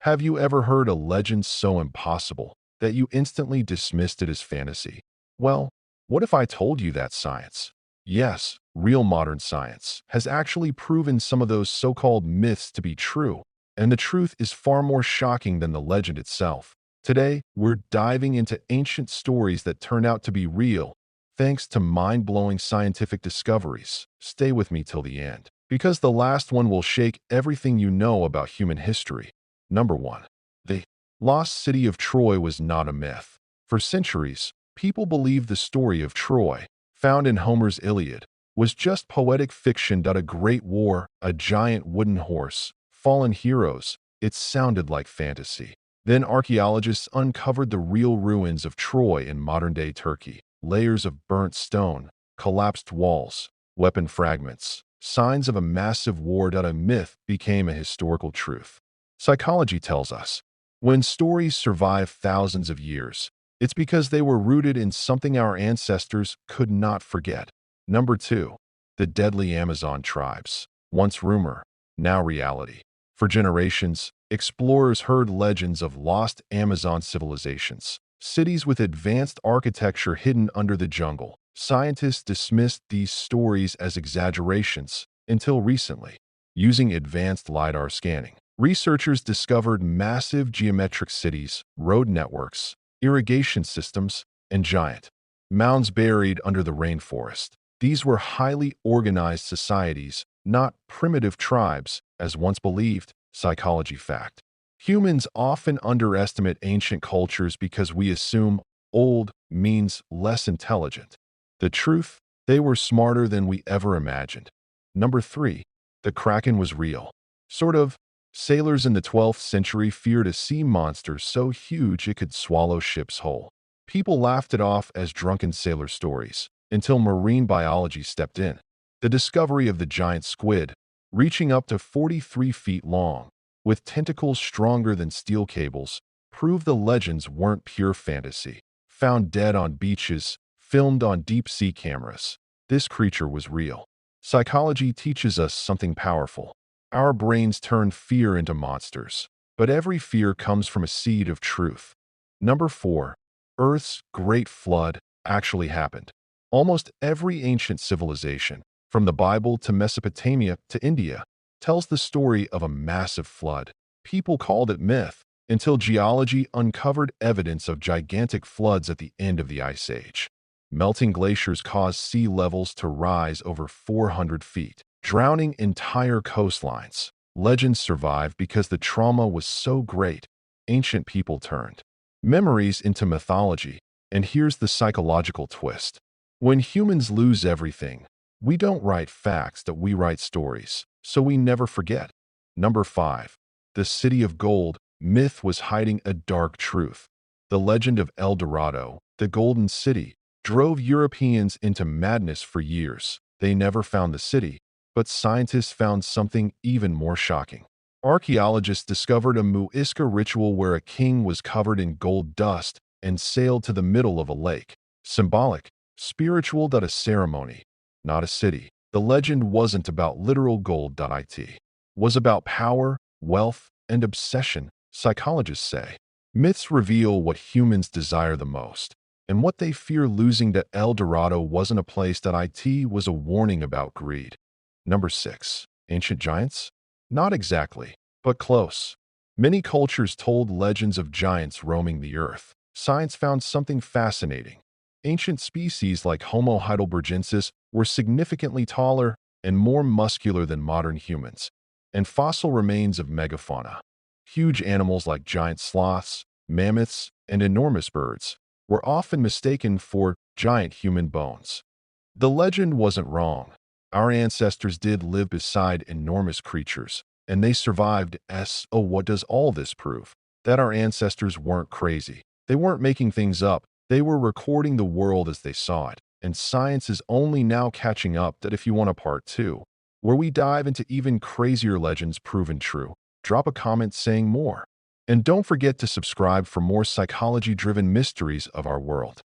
Have you ever heard a legend so impossible that you instantly dismissed it as fantasy? Well, what if I told you that science? Yes, real modern science has actually proven some of those so-called myths to be true, and the truth is far more shocking than the legend itself. Today, we're diving into ancient stories that turn out to be real, thanks to mind-blowing scientific discoveries. Stay with me till the end, because the last one will shake everything you know about human history. Number 1. The lost city of Troy was not a myth. For centuries, people believed the story of Troy, found in Homer's Iliad, was just poetic fiction. A great war, a giant wooden horse, fallen heroes. It sounded like fantasy. Then archaeologists uncovered the real ruins of Troy in modern-day Turkey. Layers of burnt stone, collapsed walls, weapon fragments, signs of a massive war. A myth became a historical truth. Psychology tells us, when stories survive thousands of years, it's because they were rooted in something our ancestors could not forget. Number 2. The deadly Amazon tribes. Once rumor, now reality. For generations, explorers heard legends of lost Amazon civilizations, cities with advanced architecture hidden under the jungle. Scientists dismissed these stories as exaggerations until recently. Using advanced LiDAR scanning, researchers discovered massive geometric cities, road networks, irrigation systems, and giant mounds buried under the rainforest. These were highly organized societies, not primitive tribes, as once believed. Psychology fact. Humans often underestimate ancient cultures because we assume old means less intelligent. The truth, they were smarter than we ever imagined. Number 3. The Kraken was real. Sort of. Sailors in the 12th century feared a sea monster so huge it could swallow ships whole. People laughed it off as drunken sailor stories, until marine biology stepped in. The discovery of the giant squid, reaching up to 43 feet long, with tentacles stronger than steel cables, proved the legends weren't pure fantasy. Found dead on beaches, filmed on deep-sea cameras, this creature was real. Psychology teaches us something powerful. Our brains turn fear into monsters, but every fear comes from a seed of truth. Number 4. Earth's Great Flood actually happened. Almost every ancient civilization, from the Bible to Mesopotamia to India, tells the story of a massive flood. People called it myth until geology uncovered evidence of gigantic floods at the end of the Ice Age. Melting glaciers caused sea levels to rise over 400 feet, drowning entire coastlines. Legends survive because the trauma was so great, ancient people turned memories into mythology. And here's the psychological twist. When humans lose everything, we don't write facts, that we write stories, so we never forget. Number 5. The City of Gold myth was hiding a dark truth. The legend of El Dorado, the Golden City, drove Europeans into madness for years. They never found the city, but scientists found something even more shocking. Archaeologists discovered a Muisca ritual where a king was covered in gold dust and sailed to the middle of a lake. Symbolic, spiritual. A ceremony, not a city. The legend wasn't about literal gold. It was about power, wealth, and obsession, psychologists say. Myths reveal what humans desire the most, and what they fear losing. That El Dorado wasn't a place. It was a warning about greed. Number 6. Ancient giants? Not exactly, but close. Many cultures told legends of giants roaming the earth. Science found something fascinating. Ancient species like Homo heidelbergensis were significantly taller and more muscular than modern humans, and fossil remains of megafauna, huge animals like giant sloths, mammoths, and enormous birds, were often mistaken for giant human bones. The legend wasn't wrong. Our ancestors did live beside enormous creatures, and they survived. What does all this prove? That our ancestors weren't crazy. They weren't making things up. They were recording the world as they saw it, and science is only now catching up. That if you want a part 2, where we dive into even crazier legends proven true, drop a comment saying more. And don't forget to subscribe for more psychology-driven mysteries of our world.